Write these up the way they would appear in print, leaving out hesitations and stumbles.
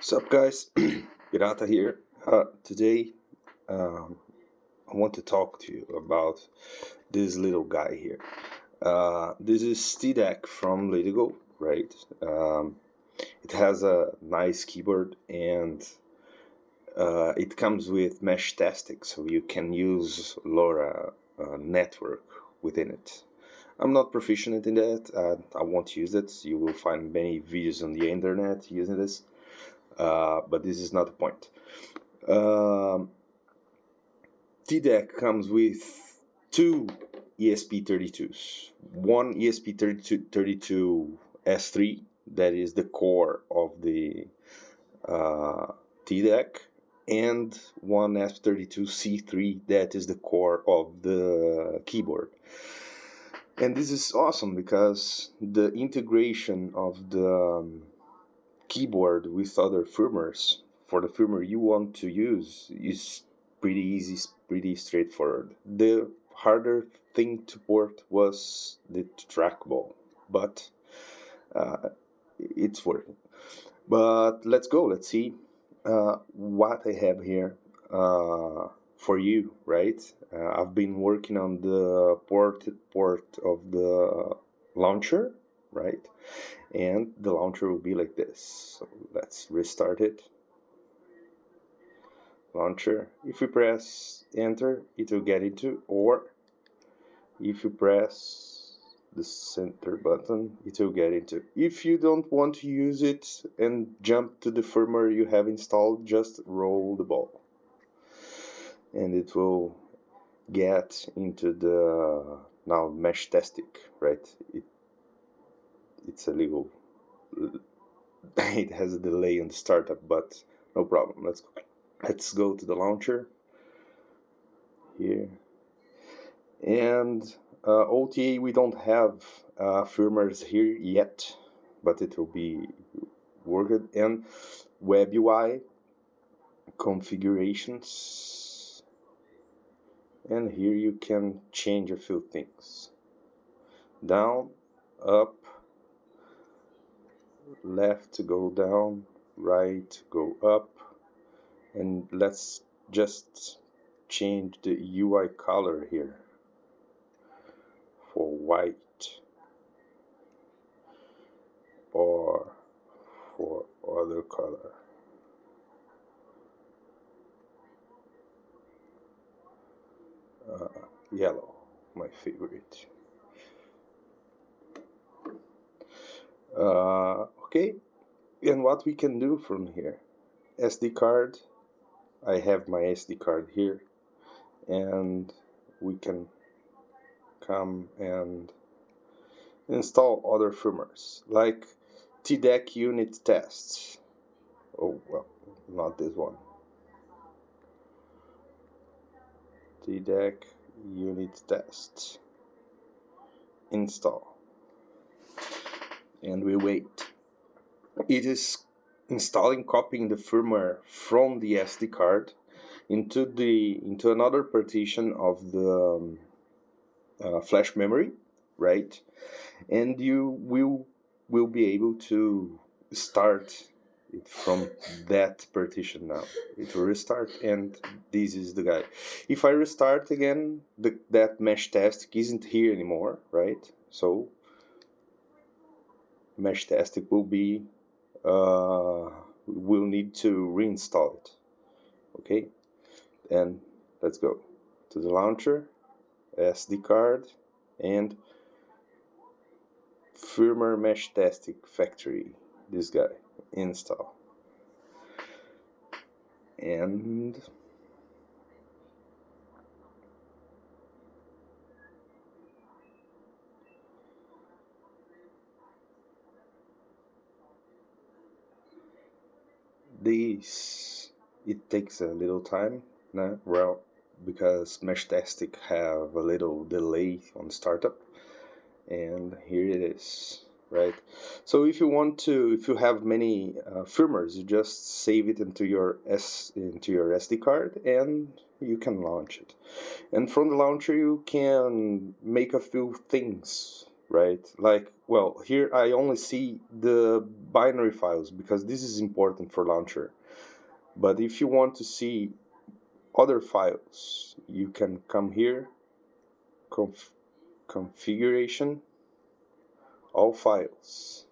Sup guys, Pirata here. Today I want to talk to you about this little guy here. This is T-Deck from Lilygo, right? It has a nice keyboard and it comes with mesh testing, so you can use LoRa network within it. I'm not proficient in that. I won't use it. You will find many videos on the internet using this. But this is not the point. T-Deck comes with two ESP32s. One ESP32 S3, that is the core of the T-Deck, and one F32C3, that is the core of the keyboard. And this is awesome because the integration of the keyboard with other firmwares for the firmware you want to use is pretty easy, pretty straightforward. The harder thing to port was the trackball, but it's working. But let's go. Let's see what I have here for you, right? I've been working on the port of the launcher, right? And the launcher will be like this. So let's restart it. Launcher. If we press enter, it will get into, or if you press the center button, it will get into. If you don't want to use it and jump to the firmware you have installed, just roll the ball and it will get into the now mesh testing, right? It's a little it has a delay on the startup, but no problem. Let's go to the launcher here. And OTA, we don't have firmwares here yet, but it will be worked. And web UI configurations, and here you can change a few things: down, up, left to go down, right go up. And let's just change the UI color here for white, or for other color. Yellow, my favorite. Okay, and what we can do from here: SD card. I have my SD card here, and we can come and install other firmwares like T-Deck unit tests. Oh well, not this one. T-Deck unit tests. Install. And we wait. It is installing, copying the firmware from the SD card into another partition of the flash memory, right? And you will be able to start it from that partition now. It will restart, and this is the guy. If I restart again, that mesh test isn't here anymore, right? So mesh testing will be we'll need to reinstall it. Okay, and let's go to the launcher, SD card, and firmware mesh testing factory. This guy, install. And this, it takes a little time now, well, because mesh testing have a little delay on startup. And here it is, right? So if you have many firmwares, you just save it into your SD card, and you can launch it. And from the launcher, you can make a few things right? Like, well, here I only see the binary files because this is important for launcher. But if you want to see other files, you can come here, configuration, all files.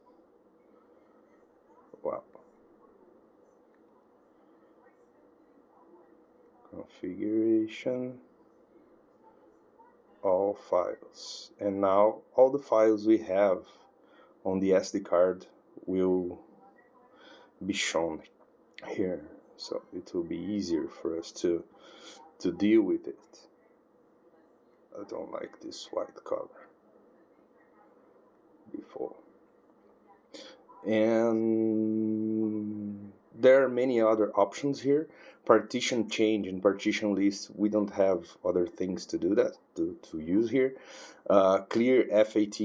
Wow. Configuration, all files. And now all the files we have on the SD card will be shown here. So it will be easier for us to deal with it. I don't like this white color before. And there are many other options here. Partition change and partition list, we don't have other things to do that, to use here. Clear FAT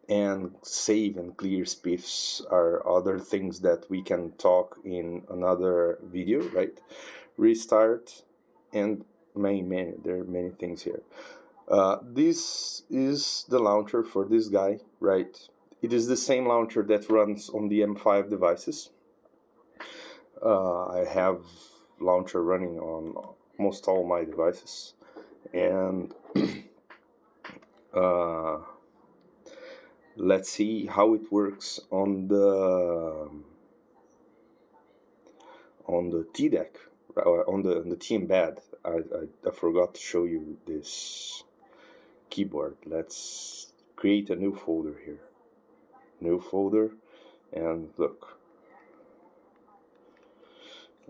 and save and clear spiffs are other things that we can talk in another video, right? Restart and main menu, there are many things here. This is the launcher for this guy, right? It is the same launcher that runs on the M5 devices. I have launcher running on almost all my devices, and let's see how it works on the T-Deck, on the T-Embed. I forgot to show you this keyboard. Let's create a new folder here. New folder, and look.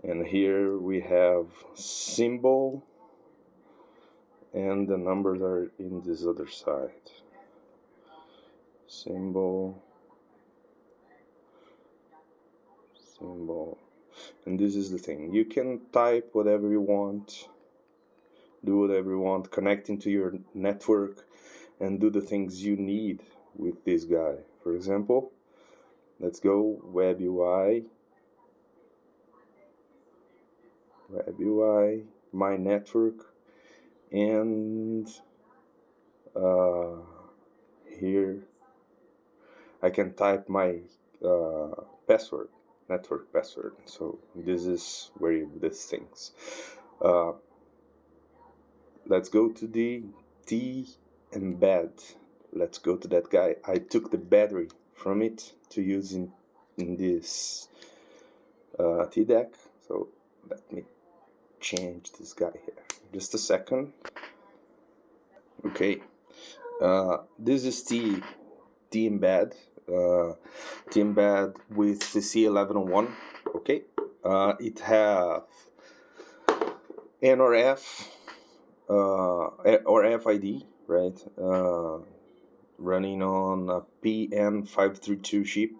And here we have symbol, and the numbers are in this other side. Symbol, symbol. And this is the thing. You can type whatever you want, do whatever you want, connect into your network, and do the things you need with this guy. For example, let's go web UI, my network, and here I can type my password, network password. So this is where you do these things. Let's go to the T-Embed. Let's go to that guy. I took the battery from it to use in this T-Deck. So let me change this guy here. Just a second. Okay. This is T-Embed. T-Embed with CC1101. Okay. It have N or F or FID, right? Running on a PN532 chip.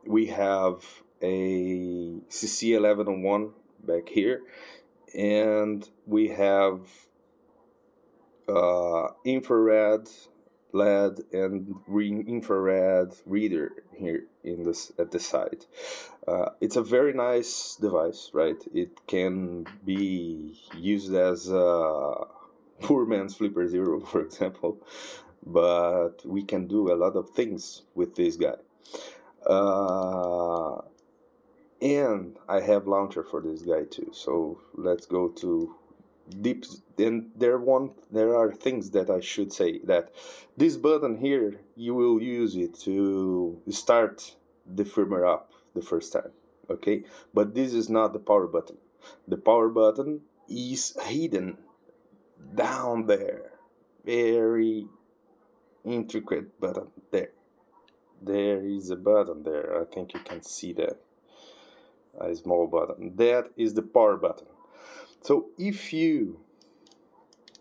We have a CC1101 back here, and we have infrared, LED, and infrared reader here in this at the side. It's a very nice device, right? It can be used as a poor man's Flipper Zero, for example, but we can do a lot of things with this guy. And I have launcher for this guy too. So let's go to deep. And there are things that I should say, that this button here, you will use it to start the firmware up the first time, okay? But this is not the power button. The power button is hidden down there, very intricate button there. There is a button there. I think you can see that, a small button. That is the power button. So if you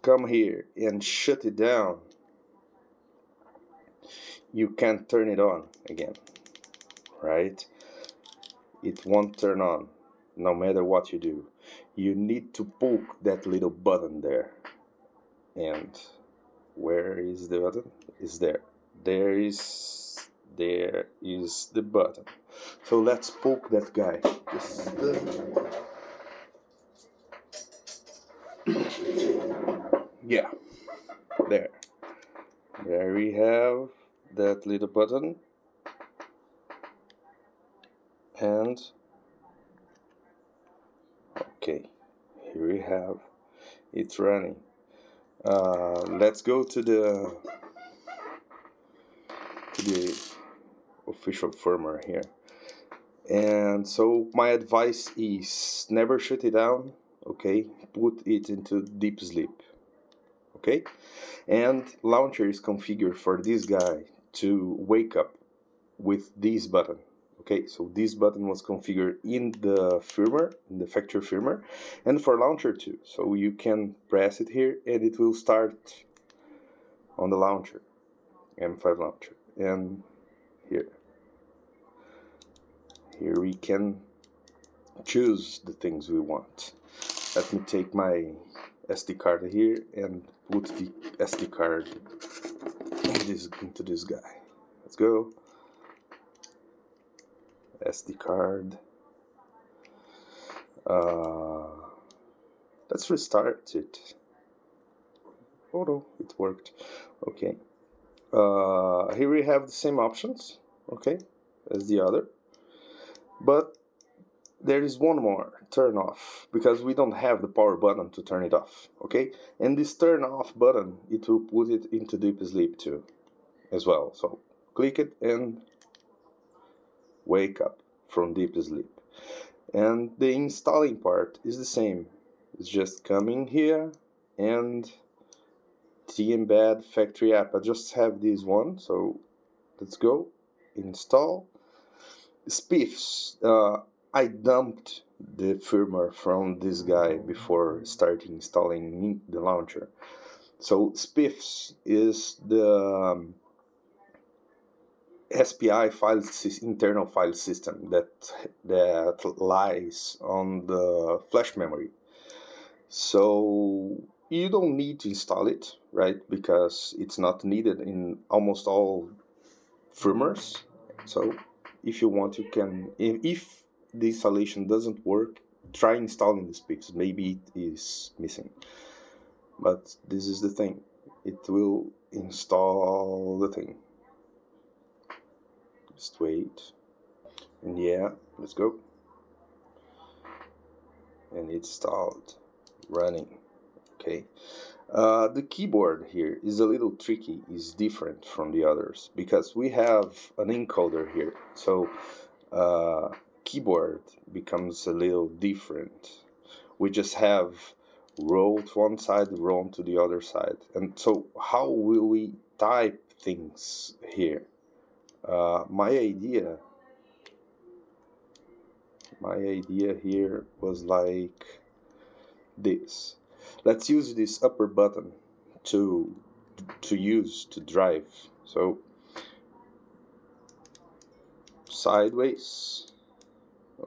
come here and shut it down, you can't turn it on again, right? It won't turn on no matter what you do. You need to poke that little button there. And where is the button? Is there. There is the button. So let's poke that guy. Yeah, there we have that little button, and okay, here we have it running. Let's go to the official firmware here. And so my advice is never shut it down, okay? Put it into deep sleep, okay? And launcher is configured for this guy to wake up with this button, okay? So this button was configured in the firmware, in the factory firmware, and for launcher too. So you can press it here and it will start on the launcher, M5 launcher. And here we can choose the things we want. Let me take my SD card here and put the SD card into this guy. Let's go. SD card. Let's restart it. Oh no, it worked. Okay. Here we have the same options, okay, as the other, but there is one more, turn off, because we don't have the power button to turn it off, okay? And this turn off button, it will put it into deep sleep too, as well. So click it and wake up from deep sleep. And the installing part is the same. It's just coming here and T-Embed factory app. I just have this one, so let's go, install. Spiffs. I dumped the firmware from this guy before starting installing the launcher. So Spiffs is the SPI internal file system that lies on the flash memory. So you don't need to install it, right? Because it's not needed in almost all firmwares. So if you want, you can, if the installation doesn't work, try installing the Spiffs. Maybe it is missing, but this is the thing, it will install the thing. Just wait, and yeah, let's go. And it's installed, running. Okay. The keyboard here is a little tricky, is different from the others because we have an encoder here. So keyboard becomes a little different. We just have roll to one side, roll to the other side. And so how will we type things here? My idea here was like this. Let's use this upper button to use to drive. So sideways,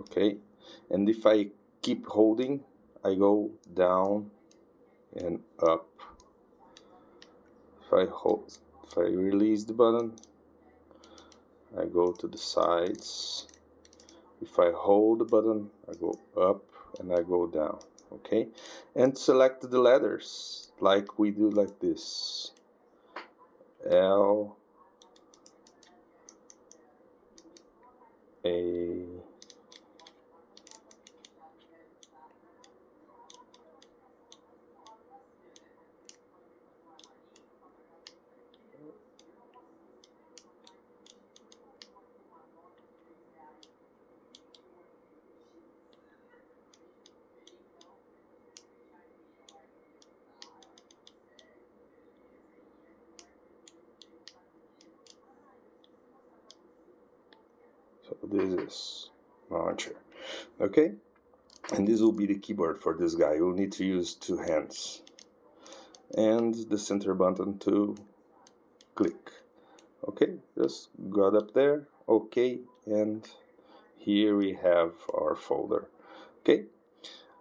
okay, and if I keep holding, I go down and up. If I release the button, I go to the sides. If I hold the button, I go up and I go down, okay? And select the letters like we do, like this. L, A, so this is launcher, okay? And this will be the keyboard for this guy. You'll need to use two hands and the center button to click. Okay, just got up there, okay, and here we have our folder. Okay.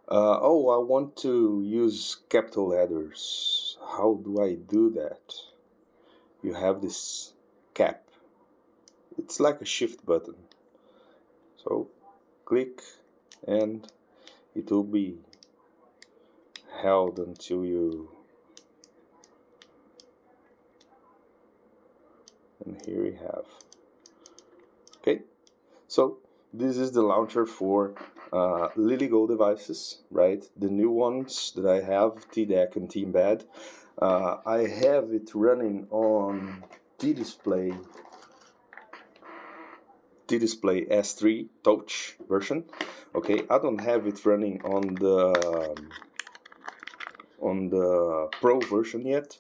Oh, I want to use capital letters. How do I do that? You have this cap. It's like a shift button. So click and it will be held until you and here we have. Okay, so this is the launcher for Lilygo Devices, right? The new ones that I have, T-Deck and T-Embed. I have it running on T-Display S3 Touch version. Okay, I don't have it running on the Pro version yet,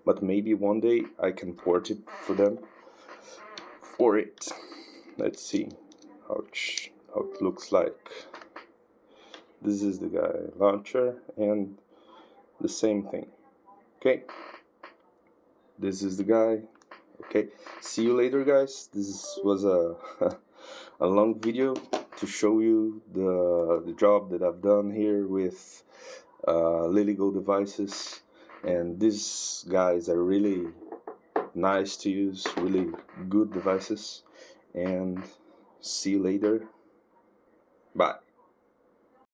but maybe one day I can port it for it. Let's see how it looks like. This is the guy launcher and the same thing. Okay, this is the guy. Okay, see you later, guys. This was a a long video to show you the job that I've done here with Lilygo Devices, and these guys are really nice to use, really good devices. And see you later. Bye.